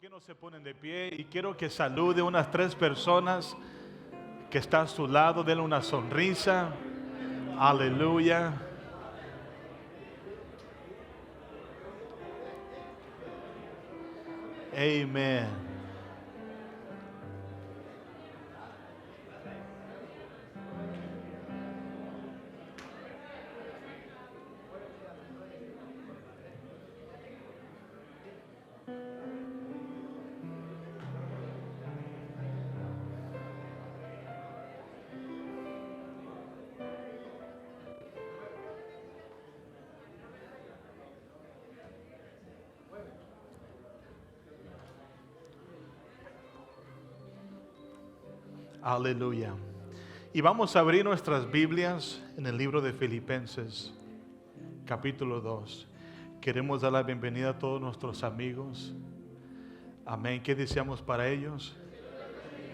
qué no se ponen de pie? Y quiero que salude unas 3 personas que está a su lado. Denle una sonrisa. Aleluya. Amén. Aleluya. Y vamos a abrir nuestras Biblias en el libro de Filipenses, capítulo 2. Queremos dar la bienvenida a todos nuestros amigos. Amén. ¿Qué deseamos para ellos?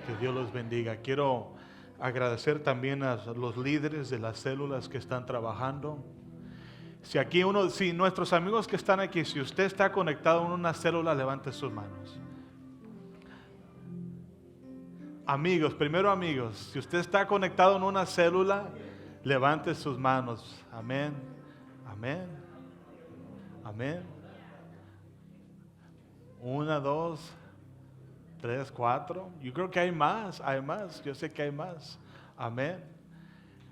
Que Dios los bendiga. Quiero agradecer también a los líderes de las células que están trabajando. Si nuestros amigos que están aquí, si usted está conectado en una célula, levante sus manos. Amigos, primero amigos, si usted está conectado en una célula, levante sus manos. Amén, amén, amén. 1, 2, 3, 4. Yo creo que hay más, yo sé que hay más. Amén.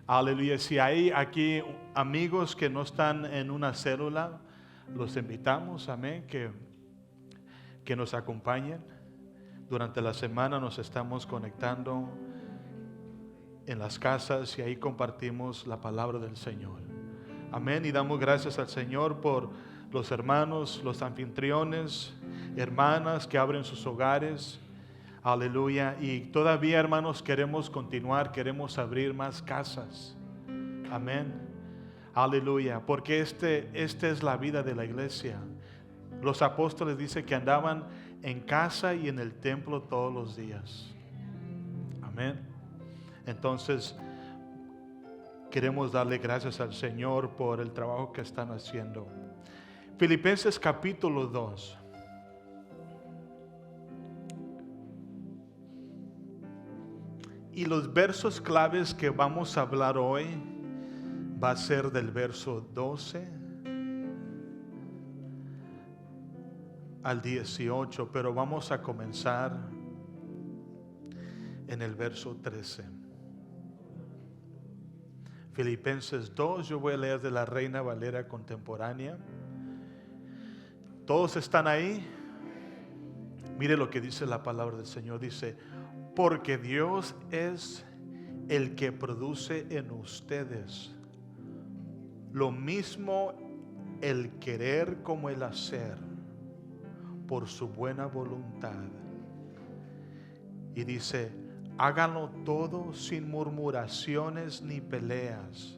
Aleluya. Si hay aquí amigos que no están en una célula, los invitamos, amén, que nos acompañen. Durante la semana nos estamos conectando en las casas y ahí compartimos la palabra del Señor. Amén. Y damos gracias al Señor por los hermanos, los anfitriones, hermanas que abren sus hogares. Aleluya. Y todavía, hermanos, queremos continuar, queremos abrir más casas. Amén. Aleluya. Porque esta es la vida de la iglesia. Los apóstoles dicen que andaban en casa y en el templo todos los días. Amén. Entonces, queremos darle gracias al Señor por el trabajo que están haciendo. Filipenses capítulo 2. Y los versos claves que vamos a hablar hoy va a ser del verso 12 al 18, pero vamos a comenzar en el verso 13. Filipenses 2, yo voy a leer de la Reina Valera contemporánea. ¿Todos están ahí? Mire lo que dice la palabra del Señor. Dice, porque Dios es el que produce en ustedes lo mismo el querer como el hacer por su buena voluntad. Y dice, háganlo todo sin murmuraciones ni peleas.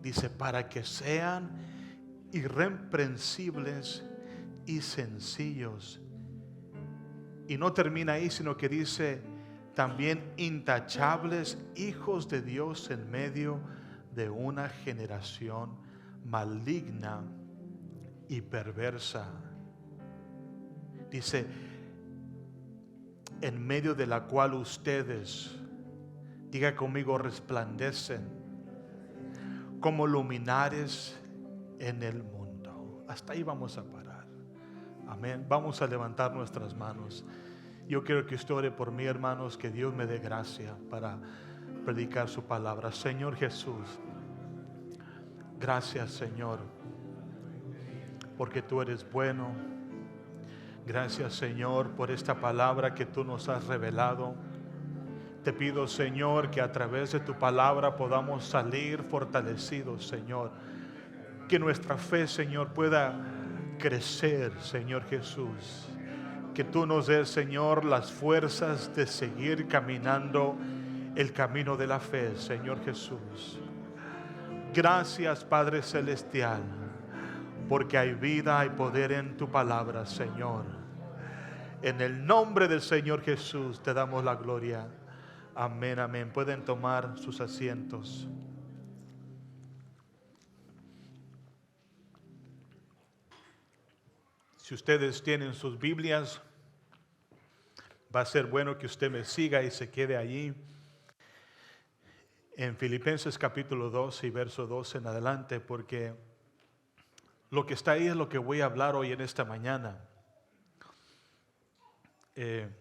Dice, para que sean irreprensibles y sencillos. Y no termina ahí, sino que dice, también intachables, hijos de Dios en medio de una generación maligna y perversa. Dice, en medio de la cual ustedes, diga conmigo, resplandecen como luminares en el mundo. Hasta ahí vamos a parar. Amén. Vamos a levantar nuestras manos. Yo quiero que usted ore por mí, hermanos, que Dios me dé gracia para predicar su palabra. Señor Jesús, gracias, Señor, porque tú eres bueno. Gracias, Señor, por esta palabra que tú nos has revelado. Te pido, Señor, que a través de tu palabra podamos salir fortalecidos, Señor. Que nuestra fe, Señor, pueda crecer, Señor Jesús. Que tú nos des, Señor, las fuerzas de seguir caminando el camino de la fe, Señor Jesús. Gracias, Padre Celestial, porque hay vida, hay poder en tu palabra, Señor. En el nombre del Señor Jesús te damos la gloria. Amén, amén. Pueden tomar sus asientos. Si ustedes tienen sus Biblias, va a ser bueno que usted me siga y se quede allí. En Filipenses capítulo 2 y verso 12 en adelante, porque lo que está ahí es lo que voy a hablar hoy en esta mañana. En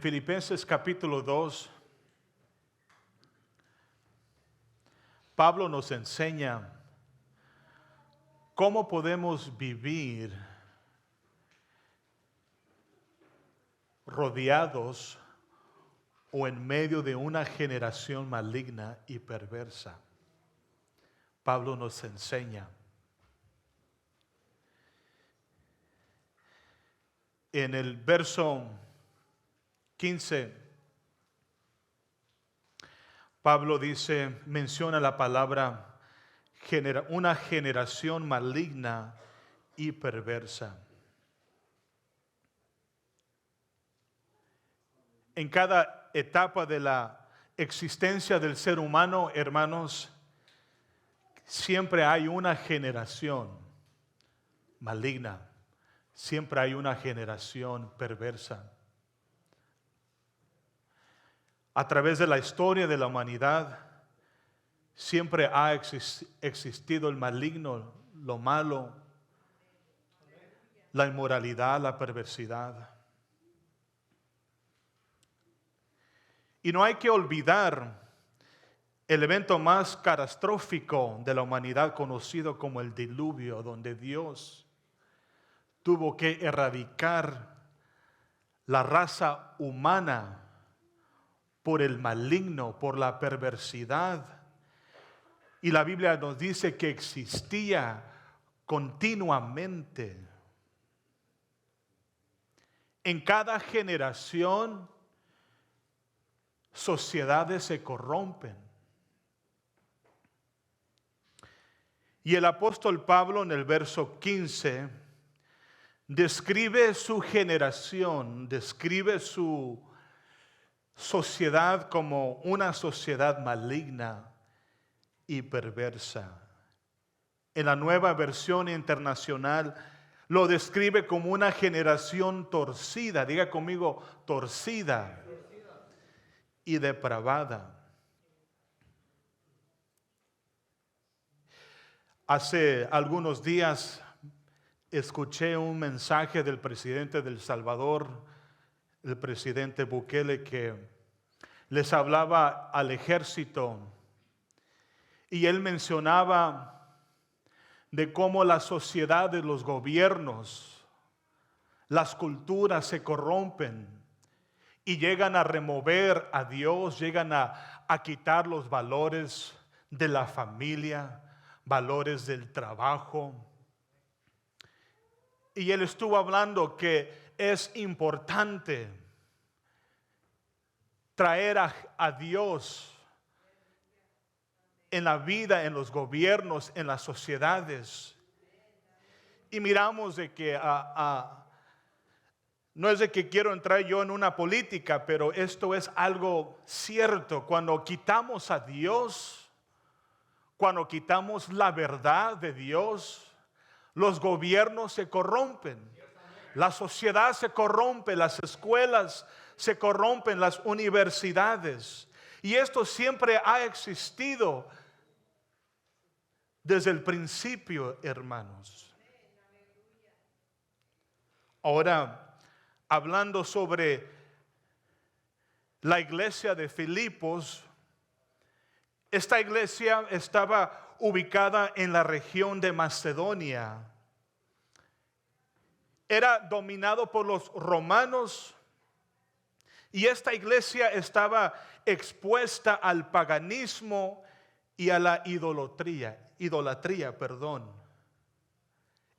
Filipenses capítulo 2, Pablo nos enseña cómo podemos vivir rodeados o en medio de una generación maligna y perversa. Pablo nos enseña. En el verso 15, Pablo dice, menciona la palabra una generación maligna y perversa. En cada etapa de la existencia del ser humano, hermanos, siempre hay una generación maligna, siempre hay una generación perversa. A través de la historia de la humanidad, siempre ha existido el maligno, lo malo, la inmoralidad, la perversidad. Y no hay que olvidar el evento más catastrófico de la humanidad, conocido como el diluvio, donde Dios tuvo que erradicar la raza humana por el maligno, por la perversidad. Y la Biblia nos dice que existía continuamente. En cada generación, sociedades se corrompen. Y el apóstol Pablo en el verso 15 describe su generación, describe su sociedad como una sociedad maligna y perversa. En la Nueva Versión Internacional lo describe como una generación torcida, diga conmigo, torcida y depravada. Hace algunos días escuché un mensaje del presidente de El Salvador, el presidente Bukele, que les hablaba al ejército y él mencionaba de cómo la sociedad de los gobiernos, las culturas se corrompen y llegan a remover a Dios, llegan a quitar los valores de la familia, valores del trabajo. Y él estuvo hablando que es importante traer a Dios en la vida, en los gobiernos, en las sociedades. Y miramos de que no es de que quiero entrar yo en una política, pero esto es algo cierto. Cuando quitamos a Dios, cuando quitamos la verdad de Dios, los gobiernos se corrompen, la sociedad se corrompe, las escuelas se corrompen, las universidades. Y esto siempre ha existido desde el principio, hermanos. Ahora, hablando sobre la iglesia de Filipos, esta iglesia estaba ubicada en la región de Macedonia. Era dominado por los romanos y esta iglesia estaba expuesta al paganismo y a la idolatría.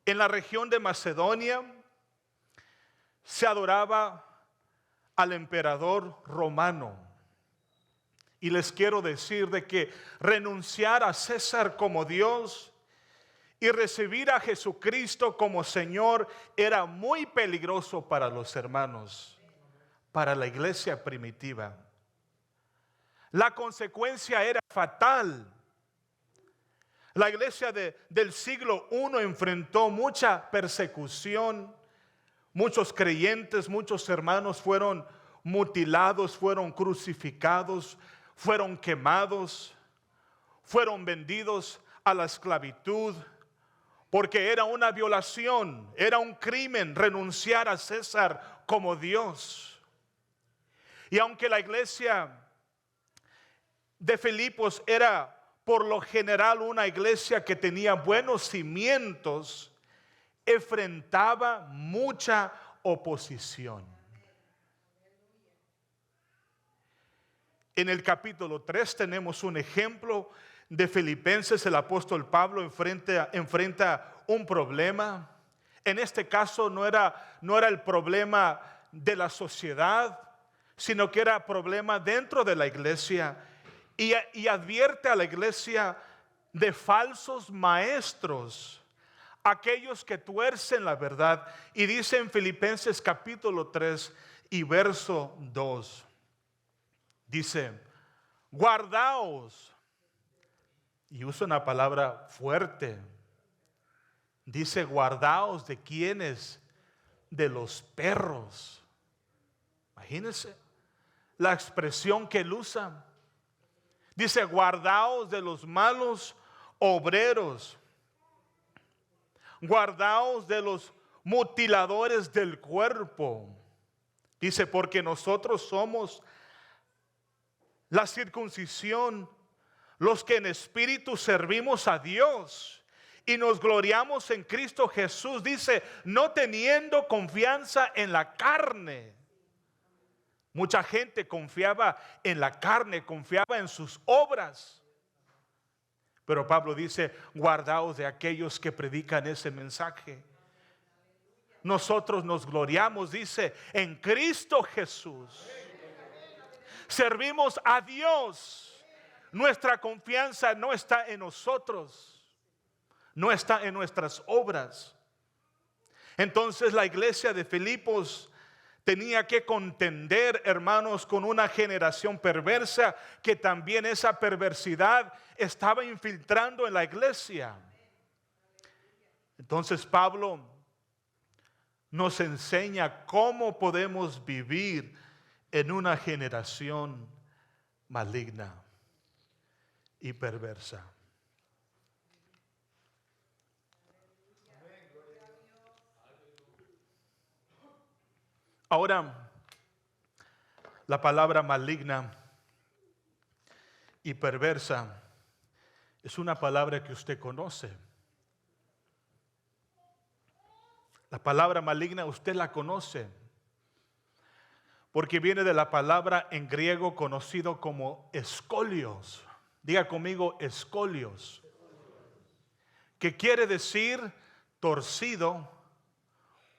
En la región de Macedonia se adoraba al emperador romano. Y les quiero decir de que renunciar a César como Dios y recibir a Jesucristo como Señor era muy peligroso para los hermanos, para la iglesia primitiva. La consecuencia era fatal. La iglesia del siglo I enfrentó mucha persecución. Muchos creyentes, muchos hermanos fueron mutilados, fueron crucificados, fueron quemados, fueron vendidos a la esclavitud, porque era una violación, era un crimen renunciar a César como Dios. Y aunque la iglesia de Filipos era por lo general una iglesia que tenía buenos cimientos, enfrentaba mucha oposición. En el capítulo 3 tenemos un ejemplo de Filipenses. El apóstol Pablo enfrenta un problema. En este caso no era el problema de la sociedad, sino que era problema dentro de la iglesia. Y advierte a la iglesia de falsos maestros, aquellos que tuercen la verdad. Y dice en Filipenses capítulo 3 y verso 2, dice, guardaos, y usa una palabra fuerte, dice guardaos de quienes, de los perros. Imagínense la expresión que él usa. Dice, guardaos de los malos obreros. Guardaos de los mutiladores del cuerpo. Dice, porque nosotros somos la circuncisión, los que en espíritu servimos a Dios y nos gloriamos en Cristo Jesús. Dice, no teniendo confianza en la carne. Mucha gente confiaba en la carne, confiaba en sus obras. Pero Pablo dice, guardaos de aquellos que predican ese mensaje. Nosotros nos gloriamos, dice, en Cristo Jesús. Servimos a Dios. Nuestra confianza no está en nosotros, no está en nuestras obras. Entonces la iglesia de Filipos tenía que contender, hermanos, con una generación perversa, que también esa perversidad estaba infiltrando en la iglesia. Entonces Pablo nos enseña cómo podemos vivir en una generación maligna y perversa. Ahora, la palabra maligna y perversa es una palabra que usted conoce. La palabra maligna usted la conoce, porque viene de la palabra en griego conocido como escolios. Diga conmigo, escolios, que quiere decir torcido,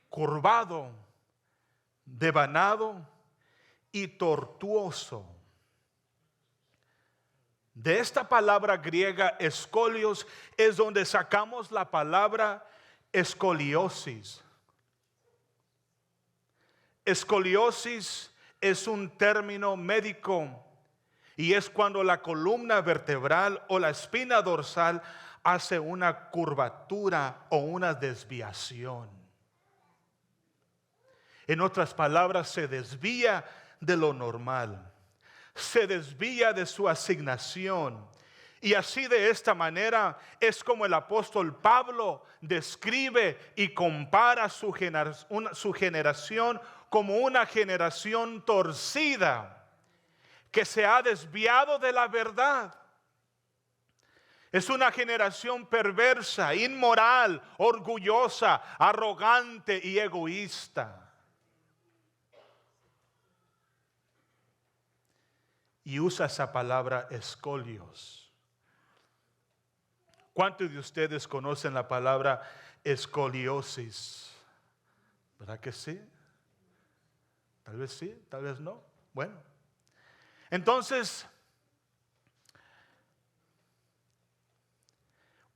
curvado, devanado y tortuoso. De esta palabra griega escolios es donde sacamos la palabra escoliosis. Escoliosis es un término médico y es cuando la columna vertebral o la espina dorsal hace una curvatura o una desviación. En otras palabras, se desvía de lo normal, se desvía de su asignación. Y así, de esta manera, es como el apóstol Pablo describe y compara su generación como una generación torcida, que se ha desviado de la verdad. Es una generación perversa, inmoral, orgullosa, arrogante y egoísta. Y usa esa palabra escolios. ¿Cuántos de ustedes conocen la palabra escoliosis? ¿Verdad que sí? Tal vez sí, tal vez no. Bueno, entonces,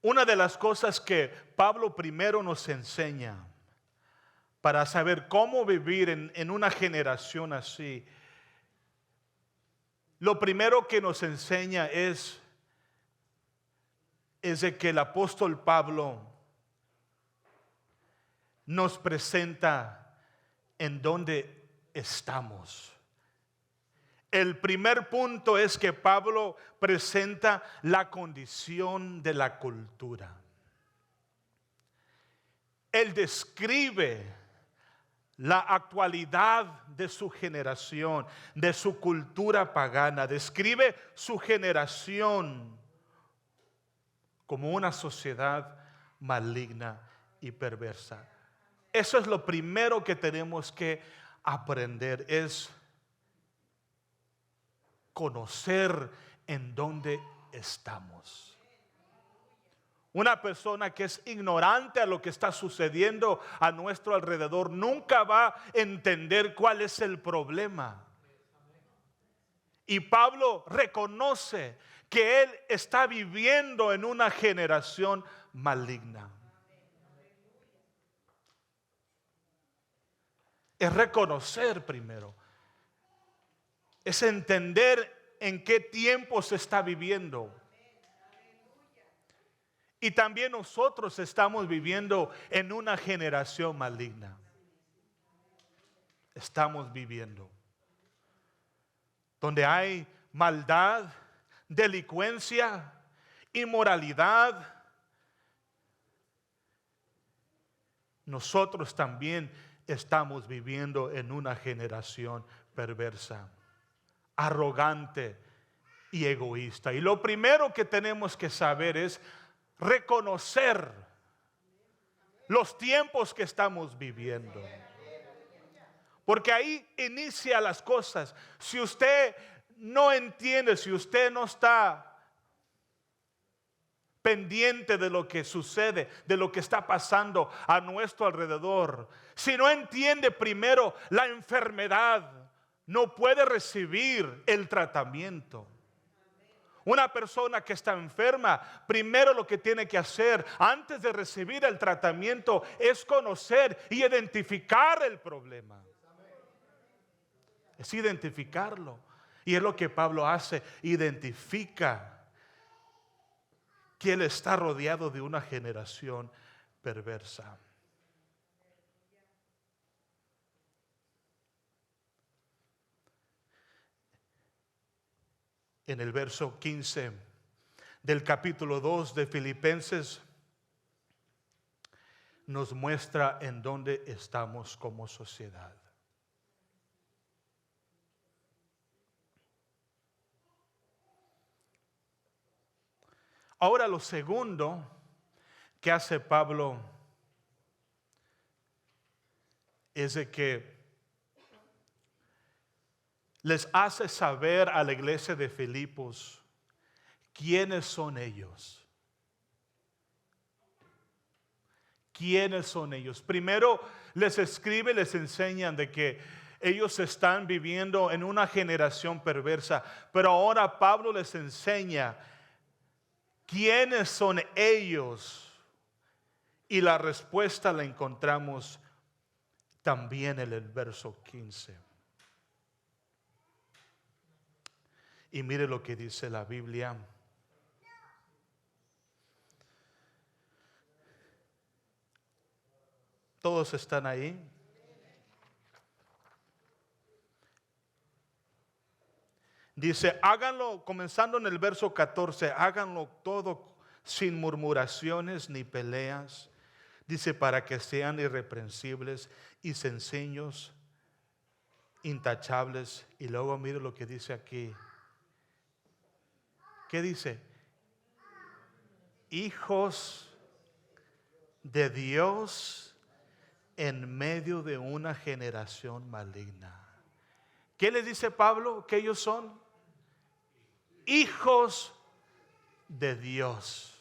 una de las cosas que Pablo primero nos enseña para saber cómo vivir en una generación así, lo primero que nos enseña es es de que el apóstol Pablo nos presenta en dónde estamos. El primer punto es que Pablo presenta la condición de la cultura. Él describe la actualidad de su generación, de su cultura pagana. Describe su generación como una sociedad maligna y perversa. Eso es lo primero que tenemos que aprender, es conocer en dónde estamos. Una persona que es ignorante a lo que está sucediendo a nuestro alrededor nunca va a entender cuál es el problema. Y Pablo reconoce que él está viviendo en una generación maligna. Es reconocer primero. Es entender en qué tiempo se está viviendo. Y también nosotros estamos viviendo en una generación maligna. Estamos viviendo donde hay maldad, delincuencia, inmoralidad. Nosotros también estamos viviendo en una generación perversa, arrogante y egoísta. Y lo primero que tenemos que saber es reconocer los tiempos que estamos viviendo. Porque ahí inicia las cosas. Si usted no entiende, si usted no está pendiente de lo que sucede, de lo que está pasando a nuestro alrededor, si no entiende primero la enfermedad, no puede recibir el tratamiento. Una persona que está enferma, primero lo que tiene que hacer antes de recibir el tratamiento es conocer y identificar el problema. Es identificarlo. Y es lo que Pablo hace, identifica que él está rodeado de una generación perversa. En el verso 15 del capítulo 2 de Filipenses nos muestra en dónde estamos como sociedad. Ahora lo segundo que hace Pablo es de que les hace saber a la iglesia de Filipos quiénes son ellos. ¿Quiénes son ellos? Primero les escribe, les enseñan de que ellos están viviendo en una generación perversa, pero ahora Pablo les enseña quiénes son ellos. Y la respuesta la encontramos también en el verso 15. Y mire lo que dice la Biblia. ¿Todos están ahí? Dice, háganlo, comenzando en el verso 14, háganlo todo sin murmuraciones ni peleas. Dice, para que sean irreprensibles y sencillos, intachables. Y luego mire lo que dice aquí. ¿Qué dice? Hijos de Dios en medio de una generación maligna. ¿Qué le dice Pablo que ellos son? Hijos de Dios.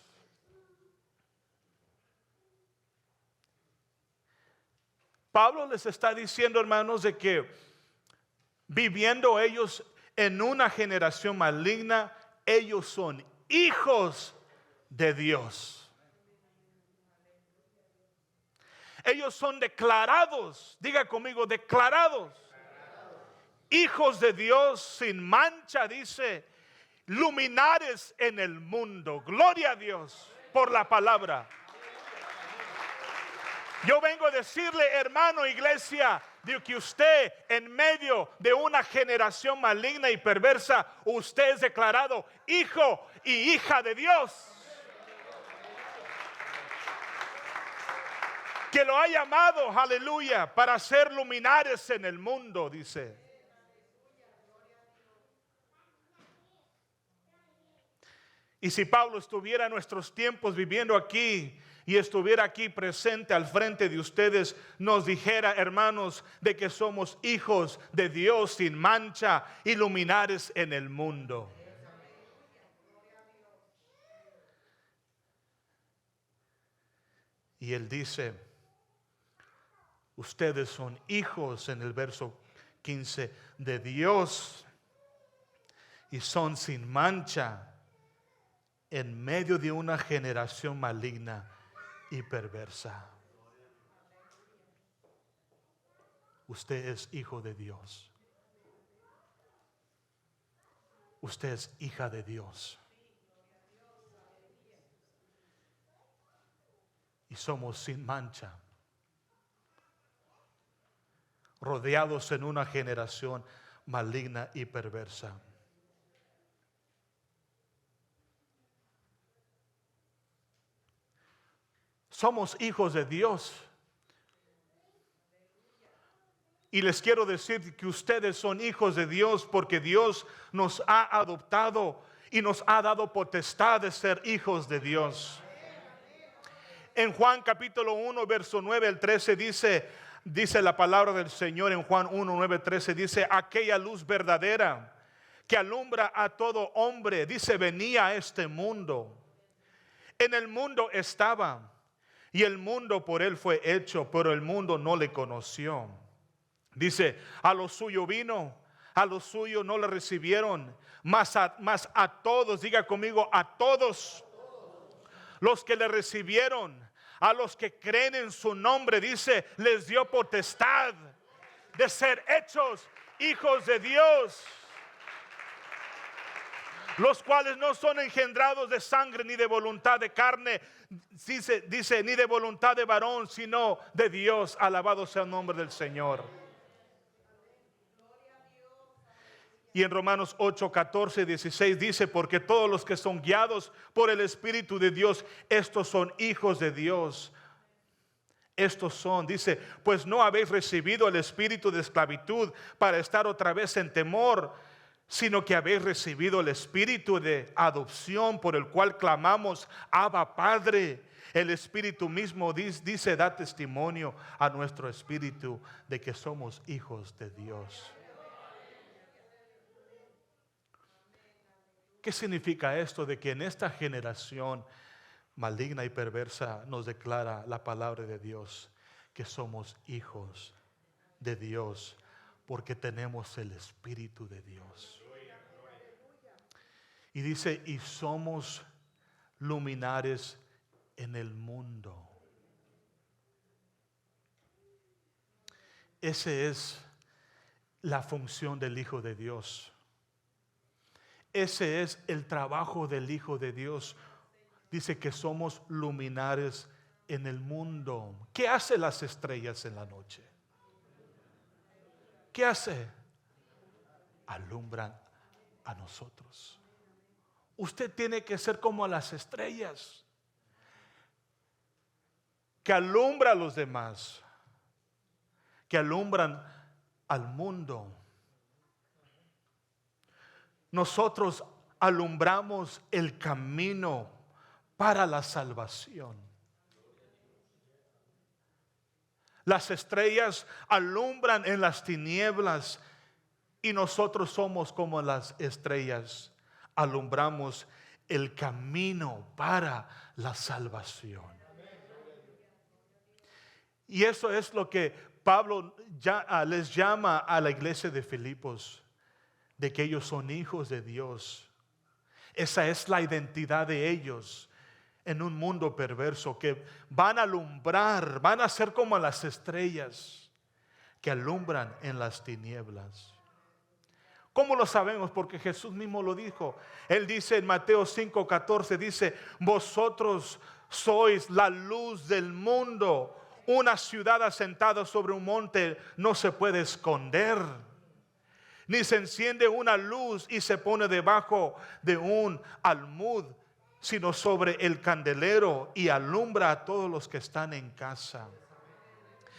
Pablo les está diciendo, hermanos, de que viviendo ellos en una generación maligna, ellos son hijos de Dios. Ellos son declarados, diga conmigo, declarados. Hijos de Dios sin mancha, dice. luminares en el mundo. Gloria a Dios por la palabra. Yo vengo a decirle, hermano, iglesia, de que usted en medio de una generación maligna y perversa, usted es declarado hijo y hija de Dios. Que lo ha llamado, aleluya, para ser luminares en el mundo, dice. Y si Pablo estuviera en nuestros tiempos viviendo aquí y estuviera aquí presente al frente de ustedes, nos dijera, hermanos, de que somos hijos de Dios sin mancha y luminares en el mundo. Y él dice, ustedes son hijos, en el verso 15, de Dios y son sin mancha en medio de una generación maligna y perversa. Usted es hijo de Dios. Usted es hija de Dios. Y somos sin mancha, rodeados en una generación maligna y perversa. Somos hijos de Dios. Y les quiero decir que ustedes son hijos de Dios porque Dios nos ha adoptado y nos ha dado potestad de ser hijos de Dios. En Juan capítulo 1, verso 9 al 13 dice la palabra del Señor en Juan 1, 9, 13, dice, aquella luz verdadera que alumbra a todo hombre, dice, venía a este mundo. En el mundo estaba, y el mundo por él fue hecho, pero el mundo no le conoció. Dice, a lo suyo vino, a lo suyo no le recibieron, mas a todos, diga conmigo, a todos los que le recibieron, a los que creen en su nombre, dice, les dio potestad de ser hechos hijos de Dios, los cuales no son engendrados de sangre ni de voluntad de carne, dice ni de voluntad de varón, sino de Dios. Alabado sea el nombre del Señor. Y en Romanos 8, 14, 16 dice, porque todos los que son guiados por el Espíritu de Dios, estos son hijos de Dios. Estos son, dice, pues no habéis recibido el espíritu de esclavitud para estar otra vez en temor, sino que habéis recibido el espíritu de adopción por el cual clamamos, Abba, Padre. El Espíritu mismo dice, da testimonio a nuestro espíritu de que somos hijos de Dios. ¿Qué significa esto de que en esta generación maligna y perversa nos declara la palabra de Dios que somos hijos de Dios porque tenemos el Espíritu de Dios? Y dice, y somos luminares en el mundo. Esa es la función del Hijo de Dios. Ese es el trabajo del Hijo de Dios. Dice que somos luminares en el mundo. ¿Qué hacen las estrellas en la noche? ¿Qué hace? Alumbran a nosotros. Usted tiene que ser como las estrellas, que alumbra a los demás, que alumbran al mundo. Nosotros alumbramos el camino para la salvación. Las estrellas alumbran en las tinieblas y nosotros somos como las estrellas. Alumbramos el camino para la salvación. Y eso es lo que Pablo les llama a la iglesia de Filipos, de que ellos son hijos de Dios. Esa es la identidad de ellos en un mundo perverso, que van a alumbrar, van a ser como las estrellas que alumbran en las tinieblas. ¿Cómo lo sabemos? Porque Jesús mismo lo dijo. Él dice en Mateo 5:14, dice, vosotros sois la luz del mundo. Una ciudad asentada sobre un monte no se puede esconder. Ni se enciende una luz y se pone debajo de un almud, sino sobre el candelero y alumbra a todos los que están en casa.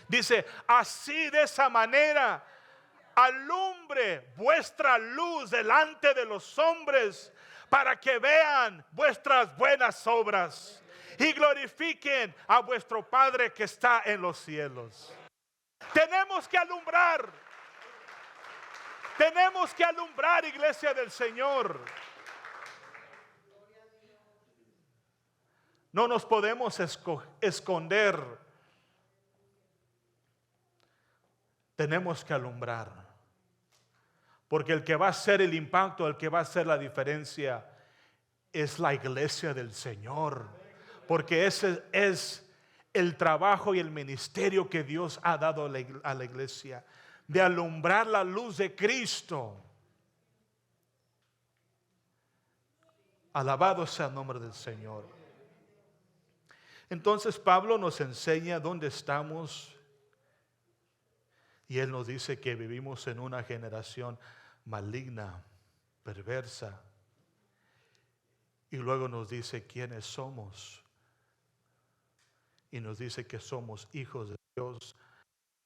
Dice, así de esa manera alumbre vuestra luz delante de los hombres, para que vean vuestras buenas obras y glorifiquen a vuestro Padre que está en los cielos. Tenemos que alumbrar. Tenemos que alumbrar, iglesia del Señor. No nos podemos esconder. Tenemos que alumbrar. Porque el que va a hacer el impacto, el que va a hacer la diferencia, es la iglesia del Señor. Porque ese es el trabajo y el ministerio que Dios ha dado a la iglesia, de alumbrar la luz de Cristo. Alabado sea el nombre del Señor. Entonces Pablo nos enseña dónde estamos. Y él nos dice que vivimos en una generación maligna, perversa. Y luego nos dice quiénes somos. Y nos dice que somos hijos de Dios.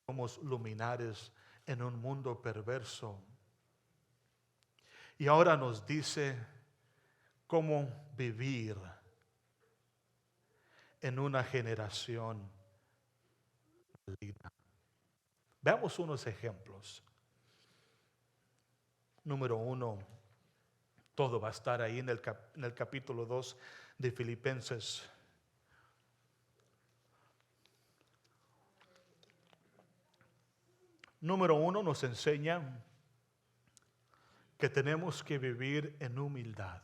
Somos luminares en un mundo perverso. Y ahora nos dice cómo vivir en una generación maligna. Veamos unos ejemplos. Número 1, todo va a estar ahí en el capítulo 2 de Filipenses. Número 1 nos enseña que tenemos que vivir en humildad.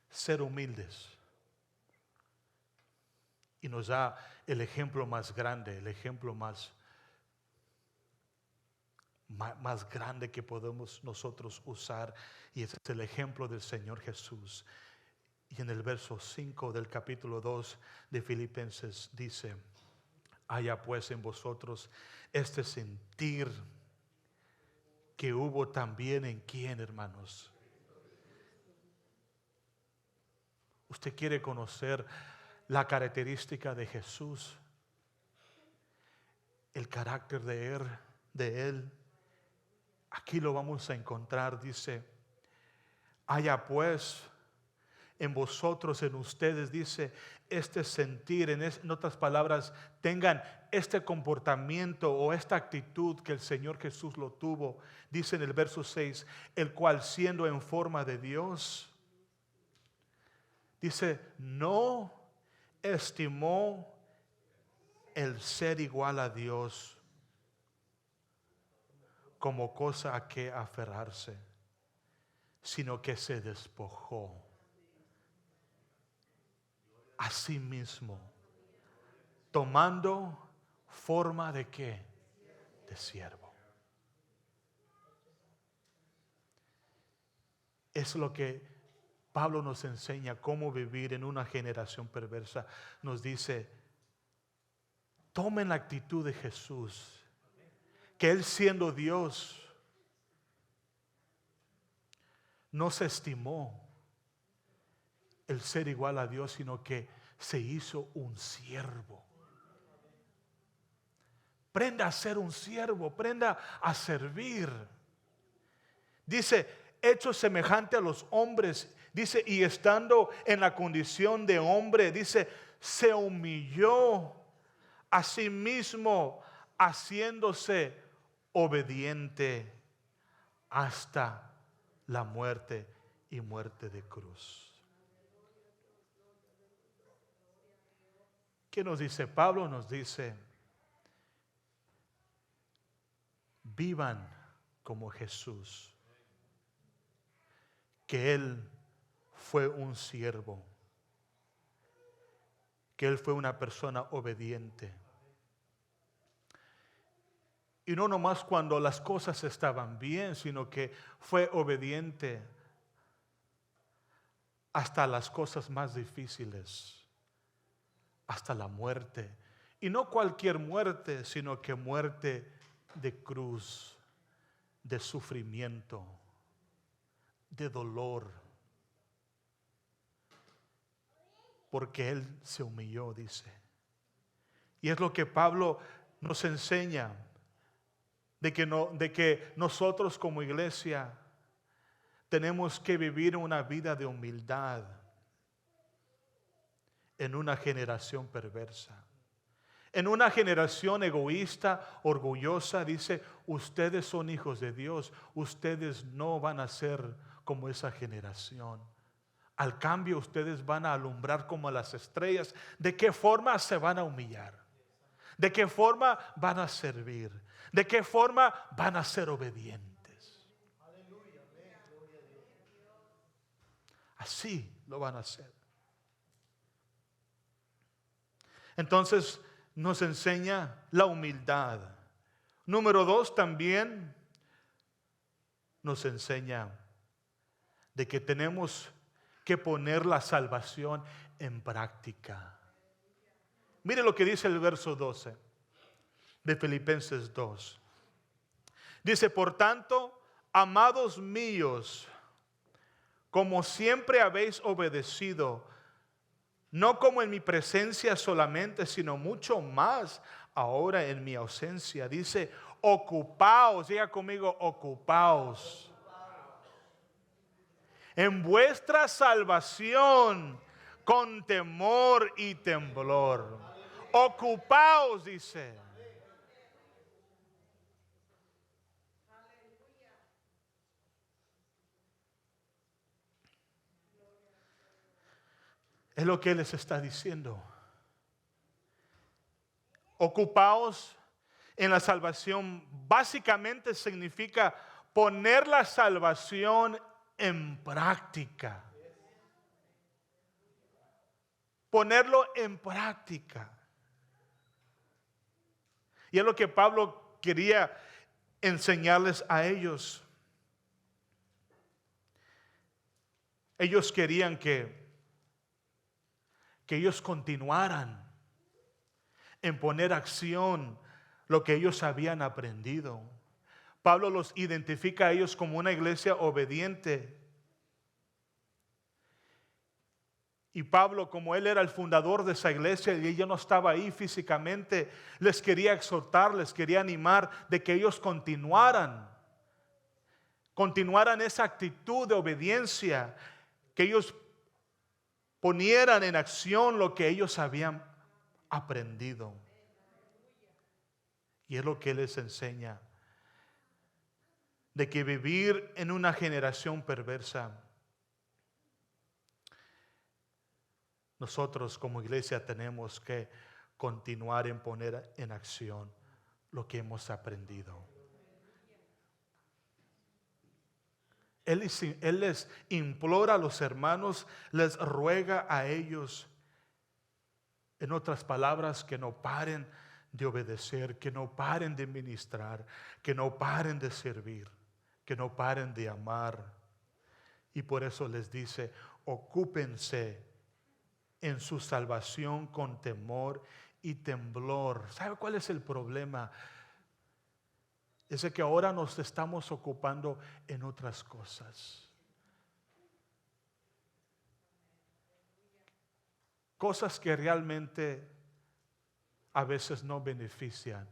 Ser humildes. Y nos da el ejemplo más grande, el ejemplo más grande que podemos nosotros usar. Y ese es el ejemplo del Señor Jesús. Y en el verso 5 del capítulo 2 de Filipenses dice, haya pues en vosotros este sentir que hubo también en quién, hermanos. Usted quiere conocer la característica de Jesús, el carácter de él. Aquí lo vamos a encontrar, dice, haya pues en vosotros, en ustedes, dice, este sentir, en otras palabras, tengan este comportamiento o esta actitud que el Señor Jesús lo tuvo, dice en el verso 6, el cual siendo en forma de Dios, dice, no estimó el ser igual a Dios como cosa a que aferrarse, sino que se despojó a sí mismo, tomando forma de ¿qué? De siervo. Es lo que Pablo nos enseña, cómo vivir en una generación perversa. Nos dice, tomen la actitud de Jesús, que Él siendo Dios, no se estimó el ser igual a Dios, sino que se hizo un siervo. Prenda a ser un siervo, prenda a servir. Dice, hecho semejante a los hombres, dice, y estando en la condición de hombre, dice, se humilló a sí mismo, haciéndose obediente hasta la muerte y muerte de cruz. ¿Qué nos dice Pablo? Nos dice, vivan como Jesús, que Él fue un siervo, que Él fue una persona obediente, Y no nomás cuando las cosas estaban bien, sino que fue obediente hasta las cosas más difíciles, hasta la muerte. Y no cualquier muerte, sino que muerte de cruz, de sufrimiento, de dolor. Porque Él se humilló, dice. Y es lo que Pablo nos enseña, de que nosotros como iglesia tenemos que vivir una vida de humildad en una generación perversa. En una generación egoísta, orgullosa, dice, ustedes son hijos de Dios, ustedes no van a ser como esa generación. Al cambio, ustedes van a alumbrar como las estrellas. ¿De qué forma se van a humillar? ¿De qué forma van a servir? ¿De qué forma van a ser obedientes? Así lo van a hacer. Entonces nos enseña la humildad. Número 2, también nos enseña de que tenemos que poner la salvación en práctica. Mire lo que dice el verso 12 de Filipenses 2. Dice, por tanto, amados míos, como siempre habéis obedecido, no como en mi presencia solamente, sino mucho más ahora en mi ausencia. Dice, ocupaos, diga conmigo, ocupaos en vuestra salvación con temor y temblor. Ocupaos, dice. Es lo que Él les está diciendo. Ocupaos en la salvación. Básicamente significa poner la salvación en práctica. Ponerlo en práctica. Y es lo que Pablo quería enseñarles a ellos. Ellos querían que ellos continuaran en poner acción lo que ellos habían aprendido. Pablo los identifica a ellos como una iglesia obediente. Y Pablo, como él era el fundador de esa iglesia y ella no estaba ahí físicamente, les quería exhortar, les quería animar de que ellos continuaran esa actitud de obediencia, que ellos ponieran en acción lo que ellos habían aprendido. Y es lo que Él les enseña, de que vivir en una generación perversa, nosotros como iglesia tenemos que continuar en poner en acción lo que hemos aprendido. Él les implora a los hermanos, les ruega a ellos, en otras palabras, que no paren de obedecer, que no paren de ministrar, que no paren de servir, que no paren de amar. Y por eso les dice, ocúpense en su salvación con temor y temblor. ¿Sabe cuál es el problema? Es de que ahora nos estamos ocupando en otras cosas. Cosas que realmente a veces no benefician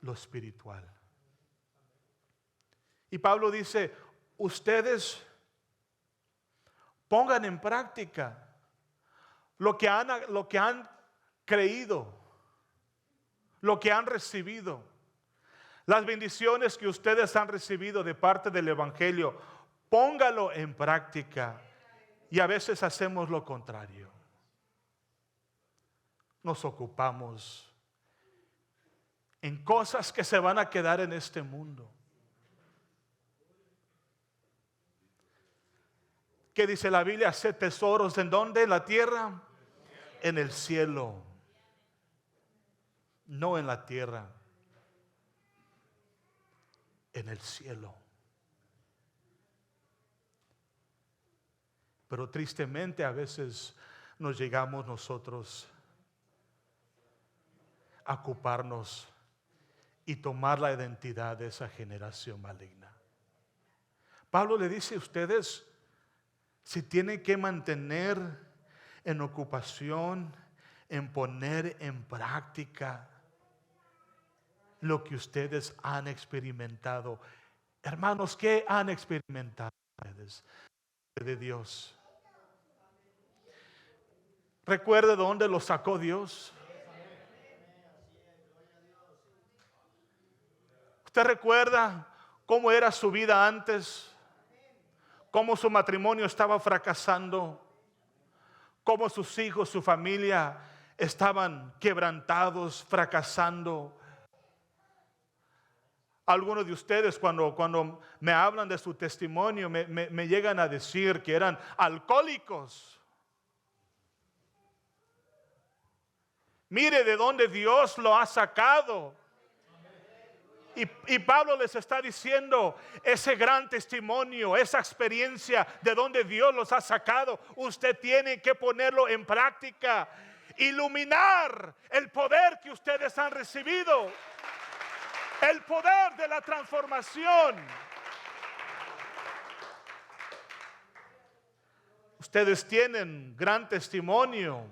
lo espiritual. Y Pablo dice, ustedes pongan en práctica lo que han creído, lo que han recibido, las bendiciones que ustedes han recibido de parte del Evangelio. Póngalo en práctica. Y a veces hacemos lo contrario. Nos ocupamos en cosas que se van a quedar en este mundo. ¿Qué dice la Biblia? Hacer tesoros, ¿en dónde? ¿En la tierra? En el cielo. no en la tierra, en el cielo. Pero tristemente a veces nos llegamos nosotros a ocuparnos y tomar la identidad de esa generación maligna. Pablo le dice a ustedes, se tienen que mantener en ocupación, en poner en práctica lo que ustedes han experimentado. Hermanos, ¿qué han experimentado ustedes de Dios? ¿Recuerda de dónde los sacó Dios? ¿Usted recuerda cómo era su vida antes? ¿Cómo su matrimonio estaba fracasando? ¿Cómo sus hijos, su familia estaban quebrantados, fracasando? Algunos de ustedes cuando me hablan de su testimonio me llegan a decir que eran alcohólicos. Mire de dónde Dios lo ha sacado. Y Pablo les está diciendo ese gran testimonio, esa experiencia de donde Dios los ha sacado. Usted tiene que ponerlo en práctica, iluminar el poder que ustedes han recibido. El poder de la transformación. Ustedes tienen gran testimonio.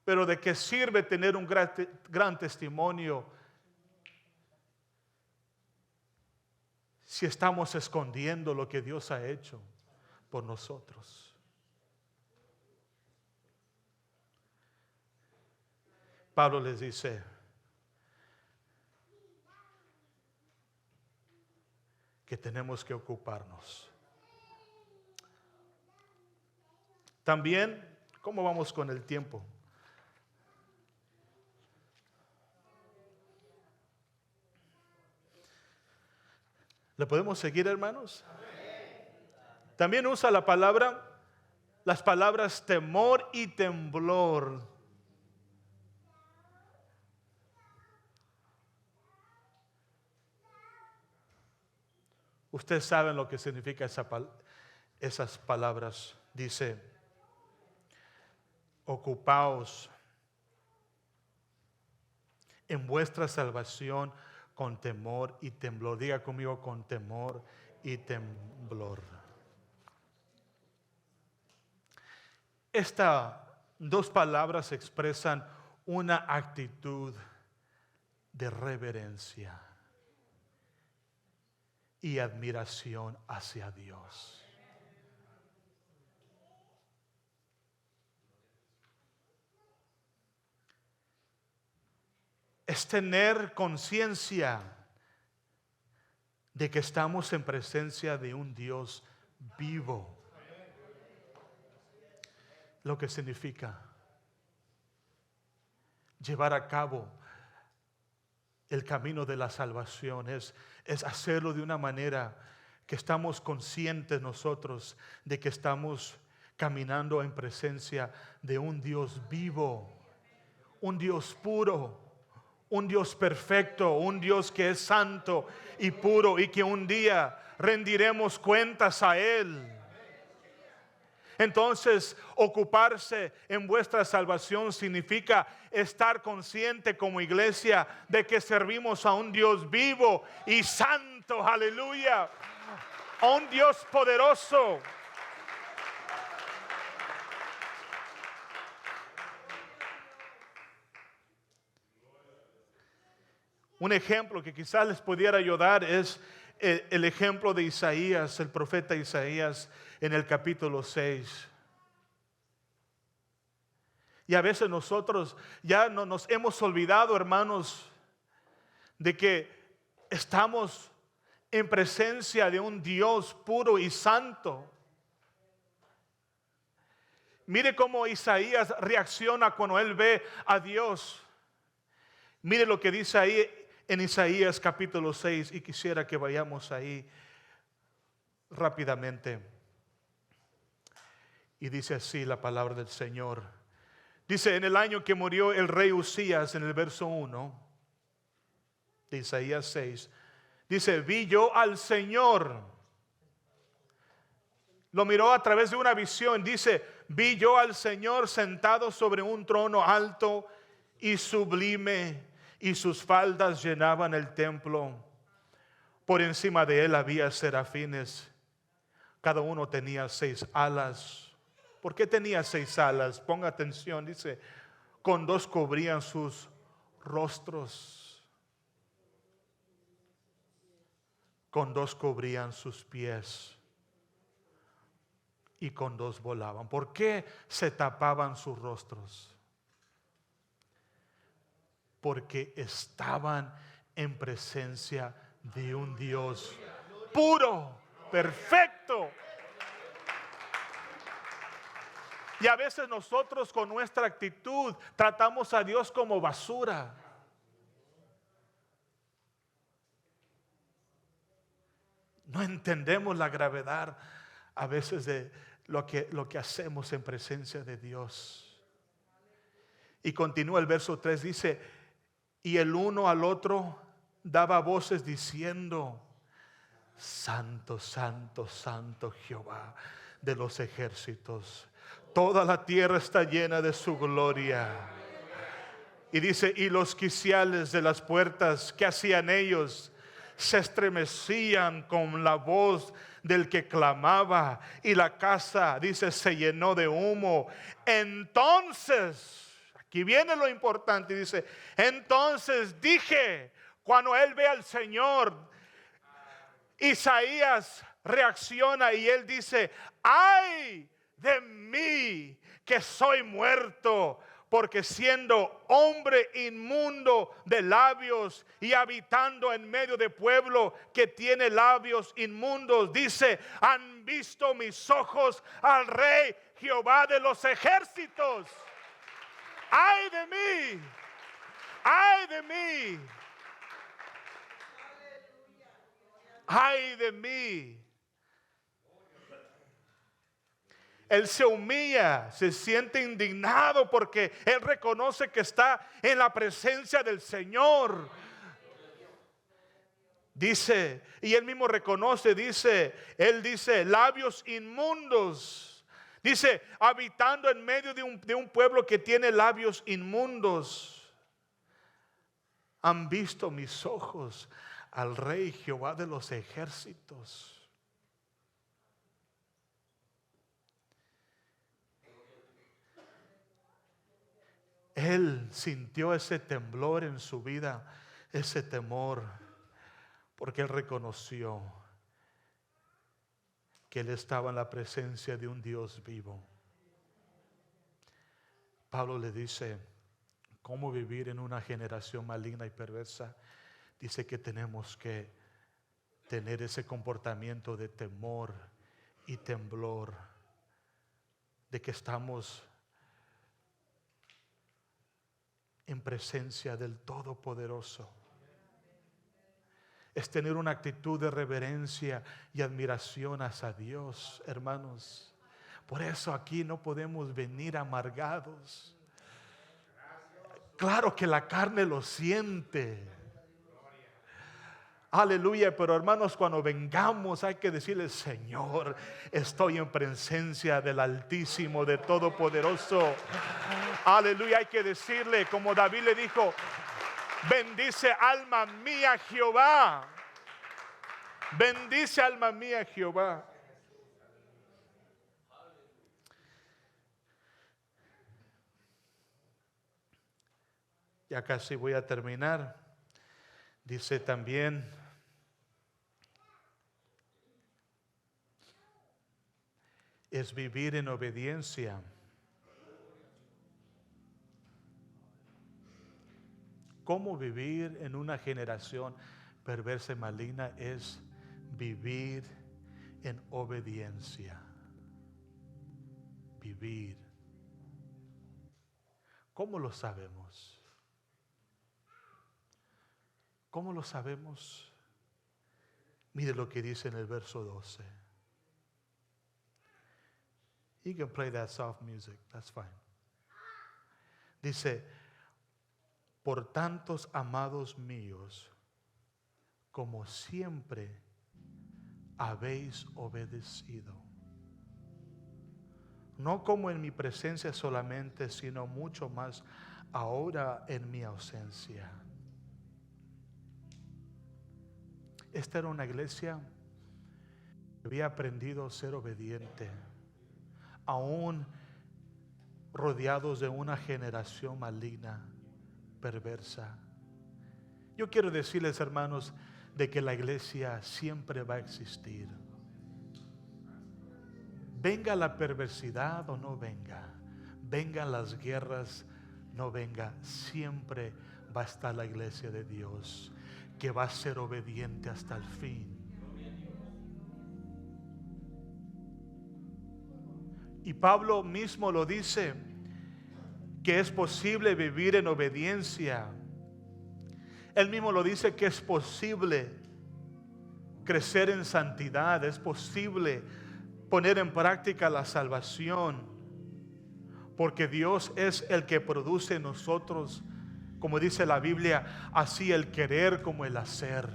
Pero ¿de qué sirve tener un gran testimonio si estamos escondiendo lo que Dios ha hecho por nosotros? Pablo les dice que tenemos que ocuparnos. También, ¿cómo vamos con el tiempo? ¿Le podemos seguir, hermanos? También usa las palabras temor y temblor. Ustedes saben lo que significa esas palabras. Dice, ocupaos en vuestra salvación con temor y temblor. Diga conmigo, con temor y temblor. Estas dos palabras expresan una actitud de reverencia y admiración hacia Dios. Es tener conciencia de que estamos en presencia de un Dios vivo. Lo que significa llevar a cabo el camino de la salvación es hacerlo de una manera que estamos conscientes nosotros de que estamos caminando en presencia de un Dios vivo, un Dios puro, un Dios perfecto, un Dios que es santo y puro y que un día rendiremos cuentas a Él. Entonces, ocuparse en vuestra salvación significa estar consciente como iglesia de que servimos a un Dios vivo y santo, aleluya, a un Dios poderoso. Un ejemplo que quizás les pudiera ayudar es el ejemplo de Isaías, el profeta Isaías, en el capítulo 6. Y a veces nosotros ya no nos hemos olvidado, hermanos, de que estamos en presencia de un Dios puro y santo. Mire cómo Isaías reacciona cuando él ve a Dios. Mire lo que dice ahí en Isaías capítulo 6, y quisiera que vayamos ahí rápidamente. Y dice así la palabra del Señor. Dice, en el año que murió el rey Usías, en el verso 1 de Isaías 6, dice, vi yo al Señor. Lo miró a través de una visión. Dice, vi yo al Señor sentado sobre un trono alto y sublime, y sus faldas llenaban el templo. Por encima de él había serafines. Cada uno tenía 6 alas. ¿Por qué tenía 6 alas? Ponga atención, dice, con 2 cubrían sus rostros, con 2 cubrían sus pies y con 2 volaban. ¿Por qué se tapaban sus rostros? Porque estaban en presencia de un Dios puro, perfecto. Y a veces nosotros con nuestra actitud tratamos a Dios como basura. No entendemos la gravedad a veces de lo que hacemos en presencia de Dios. Y continúa el verso 3, dice, y el uno al otro daba voces diciendo, Santo, Santo, Santo Jehová de los ejércitos. Toda la tierra está llena de su gloria. Y dice, y los quiciales de las puertas, ¿qué hacían ellos? Se estremecían con la voz del que clamaba, y la casa, dice, se llenó de humo. Entonces, aquí viene lo importante, dice, entonces dije, cuando él ve al Señor, Isaías reacciona y él dice, ay de mí que soy muerto, porque siendo hombre inmundo de labios y habitando en medio de pueblo que tiene labios inmundos, dice, han visto mis ojos al Rey Jehová de los ejércitos. Ay de mí, ay de mí, ay de mí. Él se humilla, se siente indignado porque él reconoce que está en la presencia del Señor. Dice, y él mismo reconoce, dice, él dice, labios inmundos. Dice, habitando en medio de un pueblo que tiene labios inmundos. Han visto mis ojos al Rey Jehová de los ejércitos. Él sintió ese temblor en su vida, ese temor, porque él reconoció que él estaba en la presencia de un Dios vivo. Pablo le dice, ¿cómo vivir en una generación maligna y perversa? Dice que tenemos que tener ese comportamiento de temor y temblor, de que estamos en presencia del Todopoderoso. Es tener una actitud de reverencia y admiración hacia Dios, hermanos. Por eso aquí no podemos venir amargados. Claro que la carne lo siente. Aleluya, pero hermanos, cuando vengamos hay que decirle, Señor, estoy en presencia del Altísimo, de Todopoderoso. Aleluya, hay que decirle, como David le dijo, bendice alma mía Jehová. Bendice alma mía Jehová. Ya casi voy a terminar. Dice también, es vivir en obediencia. ¿Cómo vivir en una generación perversa y maligna? Es vivir en obediencia. Vivir. ¿Cómo lo sabemos? ¿Cómo lo sabemos? Mire lo que dice en el verso 12. You can play that soft music, that's fine. Dice, por tantos amados míos, como siempre habéis obedecido, no como en mi presencia solamente, sino mucho más ahora en mi ausencia. Esta era una iglesia que había aprendido a ser obediente, aún rodeados de una generación maligna, perversa. Yo quiero decirles, hermanos, de que la iglesia siempre va a existir. Venga la perversidad o no venga, vengan las guerras, no venga, siempre va a estar la iglesia de Dios, que va a ser obediente hasta el fin. Y Pablo mismo lo dice, que es posible vivir en obediencia. Él mismo lo dice, que es posible crecer en santidad, es posible poner en práctica la salvación, porque Dios es el que produce en nosotros, como dice la Biblia, así el querer como el hacer.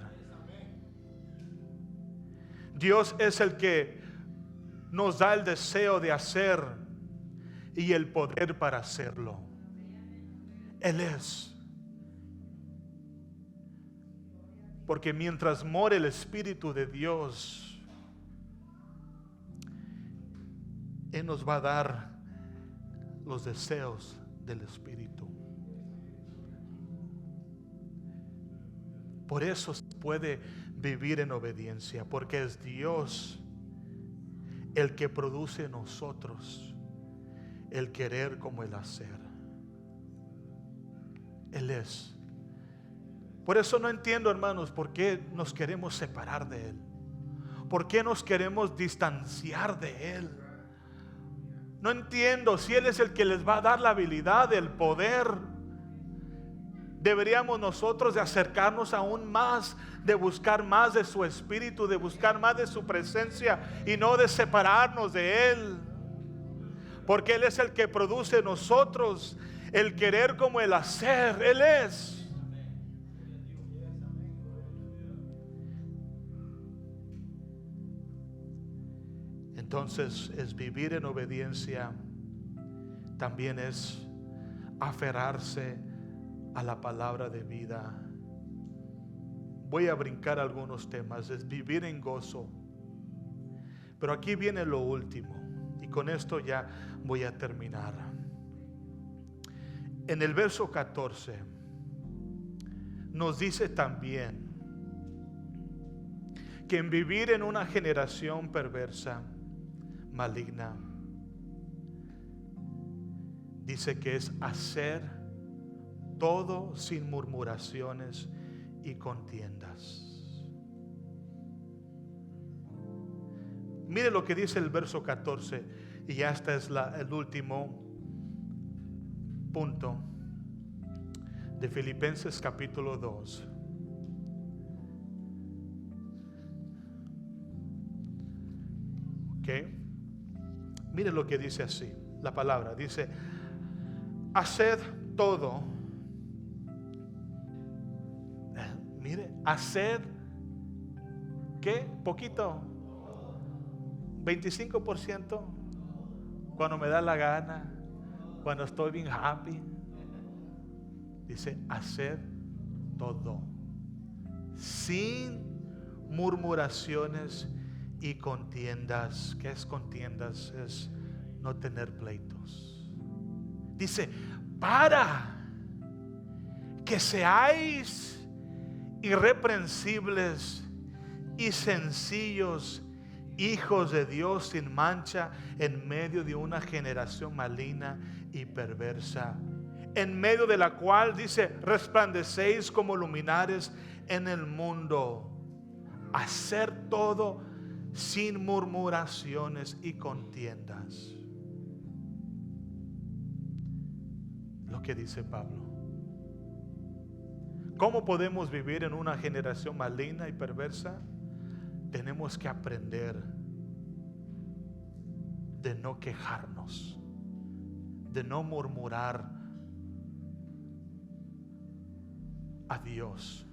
Dios es el que nos da el deseo de hacer y el poder para hacerlo. Él es. Porque mientras more el Espíritu de Dios, Él nos va a dar los deseos del Espíritu. Por eso se puede vivir en obediencia, porque es Dios el que produce en nosotros el querer como el hacer. Él es. Por eso no entiendo, hermanos, por qué nos queremos separar de Él. ¿Por qué nos queremos distanciar de Él? No entiendo. Si Él es el que les va a dar la habilidad, el poder, deberíamos nosotros de acercarnos aún más, de buscar más de su Espíritu, de buscar más de su presencia y no de separarnos de Él. Porque Él es el que produce en nosotros el querer como el hacer. Él es. Entonces es vivir en obediencia, también es aferrarse a la palabra de vida. Voy a brincar algunos temas. Es vivir en gozo. Pero aquí viene lo último, y con esto ya voy a terminar. En el verso 14 nos dice también que en vivir en una generación perversa, maligna, dice que es hacer todo sin murmuraciones y contiendas. Mire lo que dice el verso 14, y ya este es el último punto de Filipenses capítulo 2. ¿Ok? Mire lo que dice así, la palabra. Dice, haced todo. Mire, haced, ¿qué? Poquito. 25% cuando me da la gana, cuando estoy bien happy. Dice, haced todo sin murmuraciones y contiendas. ¿Qué es contiendas? Es no tener pleitos. Dice, para que seáis irreprensibles y sencillos, hijos de Dios sin mancha, en medio de una generación maligna y perversa, en medio de la cual, dice, resplandecéis como luminares en el mundo. Hacer todo sin murmuraciones y contiendas. Lo que dice Pablo. ¿Cómo podemos vivir en una generación maligna y perversa? Tenemos que aprender de no quejarnos, de no murmurar a Dios.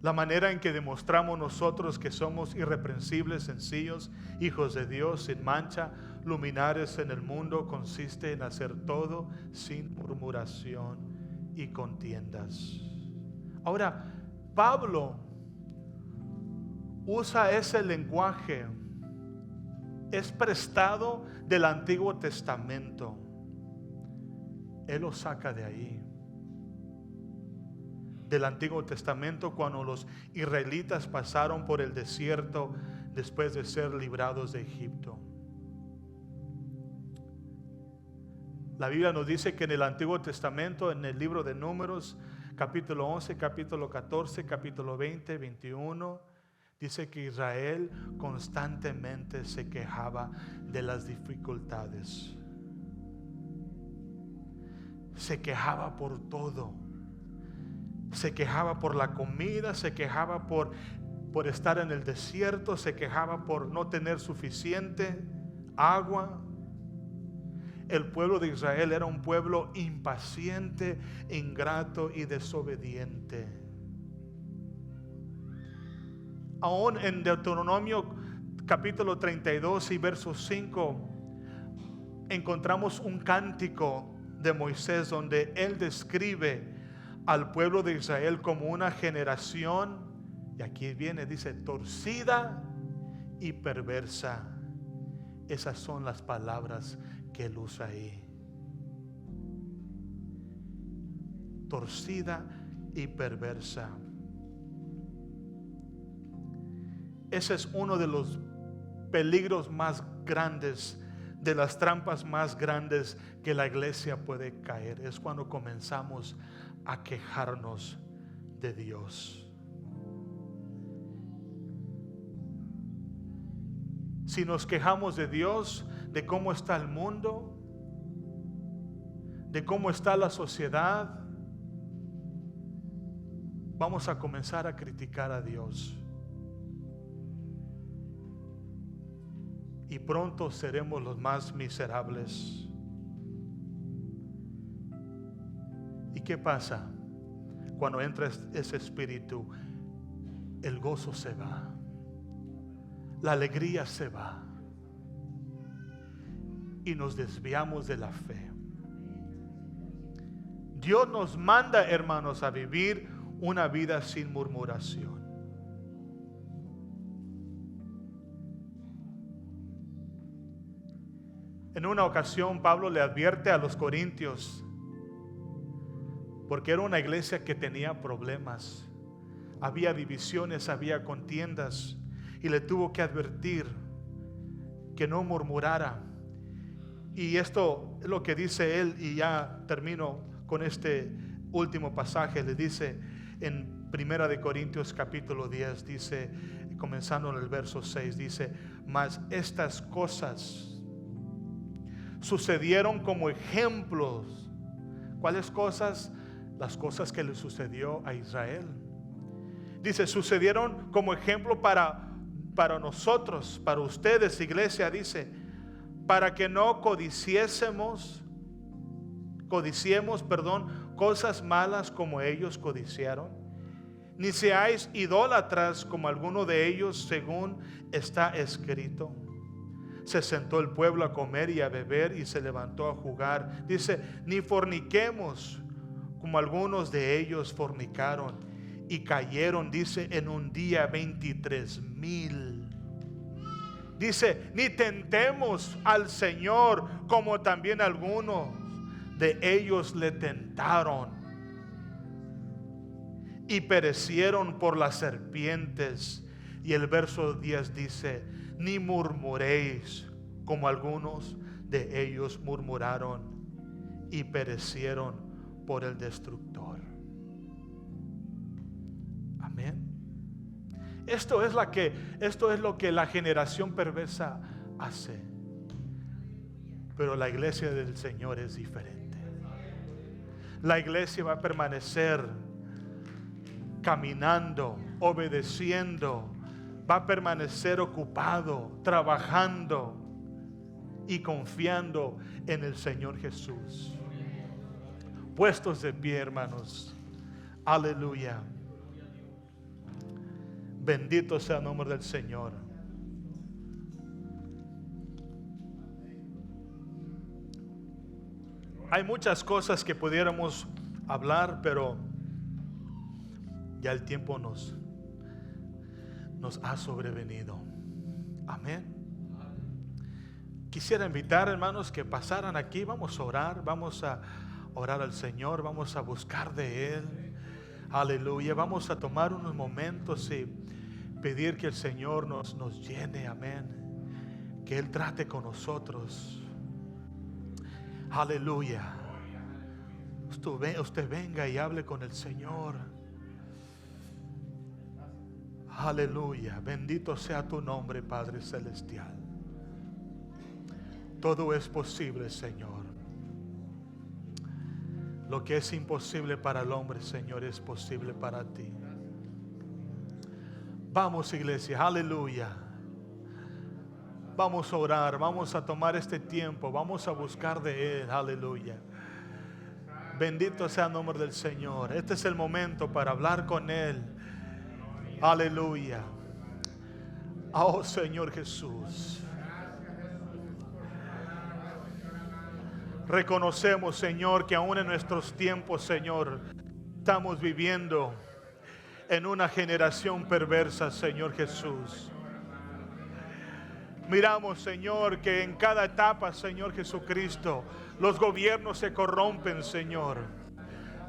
La manera en que demostramos nosotros que somos irreprensibles, sencillos, hijos de Dios, sin mancha, luminares en el mundo, consiste en hacer todo sin murmuración y contiendas. Ahora, Pablo usa ese lenguaje, es prestado del Antiguo Testamento. Él lo saca de ahí, del Antiguo Testamento, cuando los israelitas pasaron por el desierto después de ser librados de Egipto. La Biblia nos dice que en el Antiguo Testamento, en el libro de Números, capítulo 11, capítulo 14, capítulo 20, 21, dice que Israel constantemente se quejaba de las dificultades. Se quejaba por todo. Se quejaba por la comida, se quejaba por estar en el desierto, se quejaba por no tener suficiente agua. El pueblo de Israel era un pueblo impaciente, ingrato y desobediente. Aún en Deuteronomio capítulo 32 y verso 5 encontramos un cántico de Moisés donde él describe al pueblo de Israel como una generación, y aquí viene, dice, torcida y perversa. Esas son las palabras que él usa ahí. Torcida y perversa. Ese es uno de los peligros más grandes, de las trampas más grandes que la iglesia puede caer. Es cuando comenzamos a quejarnos de Dios. Si nos quejamos de Dios, de cómo está el mundo, de cómo está la sociedad, vamos a comenzar a criticar a Dios. Y pronto seremos los más miserables. ¿Y qué pasa? Cuando entra ese espíritu, el gozo se va, la alegría se va, y nos desviamos de la fe. Dios nos manda, hermanos, a vivir una vida sin murmuración. En una ocasión Pablo le advierte a los corintios, porque era una iglesia que tenía problemas, había divisiones, había contiendas, y le tuvo que advertir que no murmurara. Y esto es lo que dice él, y ya termino con este último pasaje. Le dice en 1 de Corintios capítulo 10, dice, comenzando en el verso 6, dice: mas estas cosas sucedieron como ejemplos. ¿Cuáles cosas? Las cosas que le sucedió a Israel. Dice, sucedieron como ejemplo para nosotros, para ustedes, iglesia, dice, para que no codiciemos, cosas malas como ellos codiciaron, ni seáis idólatras como alguno de ellos, según está escrito. Se sentó el pueblo a comer y a beber y se levantó a jugar. Dice, ni forniquemos como algunos de ellos fornicaron y cayeron, dice, en un día 23,000. Dice, ni tentemos al Señor como también algunos de ellos le tentaron y perecieron por las serpientes. Y el verso 10 dice, ni murmuréis como algunos de ellos murmuraron y perecieron por el destructor. Amén. Esto es lo que la generación perversa hace. Pero la iglesia del Señor es diferente. La iglesia va a permanecer caminando, obedeciendo, va a permanecer ocupado, trabajando y confiando en el Señor Jesús. Puestos de pie, hermanos. Aleluya. Bendito sea el nombre del Señor. Hay muchas cosas que pudiéramos hablar, pero ya el tiempo nos ha sobrevenido. Amén. Quisiera invitar, hermanos, que pasaran aquí. Vamos a orar, vamos a orar al Señor, vamos a buscar de Él. Aleluya. Vamos a tomar unos momentos y pedir que el Señor nos llene. Amén. Que Él trate con nosotros. Aleluya. Usted venga y hable con el Señor. Aleluya. Bendito sea tu nombre, Padre Celestial. Todo es posible, Señor. Lo que es imposible para el hombre, Señor, es posible para ti. Vamos, iglesia. Aleluya. Vamos a orar, vamos a tomar este tiempo, vamos a buscar de Él. Aleluya. Bendito sea el nombre del Señor. Este es el momento para hablar con Él. Aleluya. Oh Señor Jesús. Reconocemos, Señor, que aún en nuestros tiempos, Señor, estamos viviendo en una generación perversa, Señor Jesús. Miramos, Señor, que en cada etapa, Señor Jesucristo, los gobiernos se corrompen, Señor.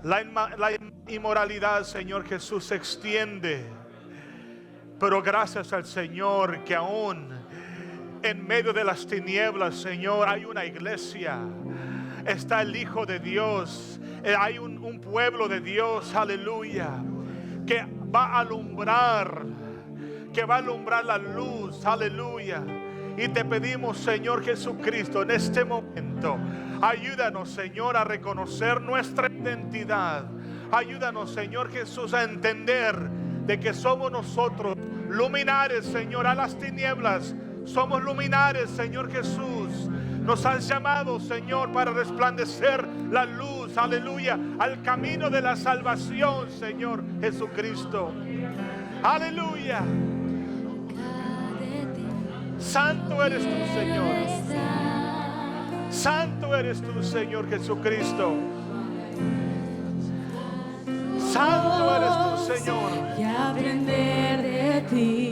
La inmoralidad, Señor Jesús, se extiende. Pero gracias al Señor que aún en medio de las tinieblas, Señor, hay una iglesia. Está el Hijo de Dios. Hay un pueblo de Dios, aleluya, que va a alumbrar la luz, aleluya. Y te pedimos, Señor Jesucristo, en este momento, ayúdanos, Señor, a reconocer nuestra identidad. Ayúdanos, Señor Jesús, a entender de que somos nosotros luminares, Señor, a las tinieblas. Somos luminares, Señor Jesús. Nos has llamado, Señor, para resplandecer la luz, aleluya, al camino de la salvación, Señor Jesucristo. Aleluya. Santo eres tú, Señor. Santo eres tú, Señor Jesucristo. Santo eres tú, Señor. Y aprender de ti.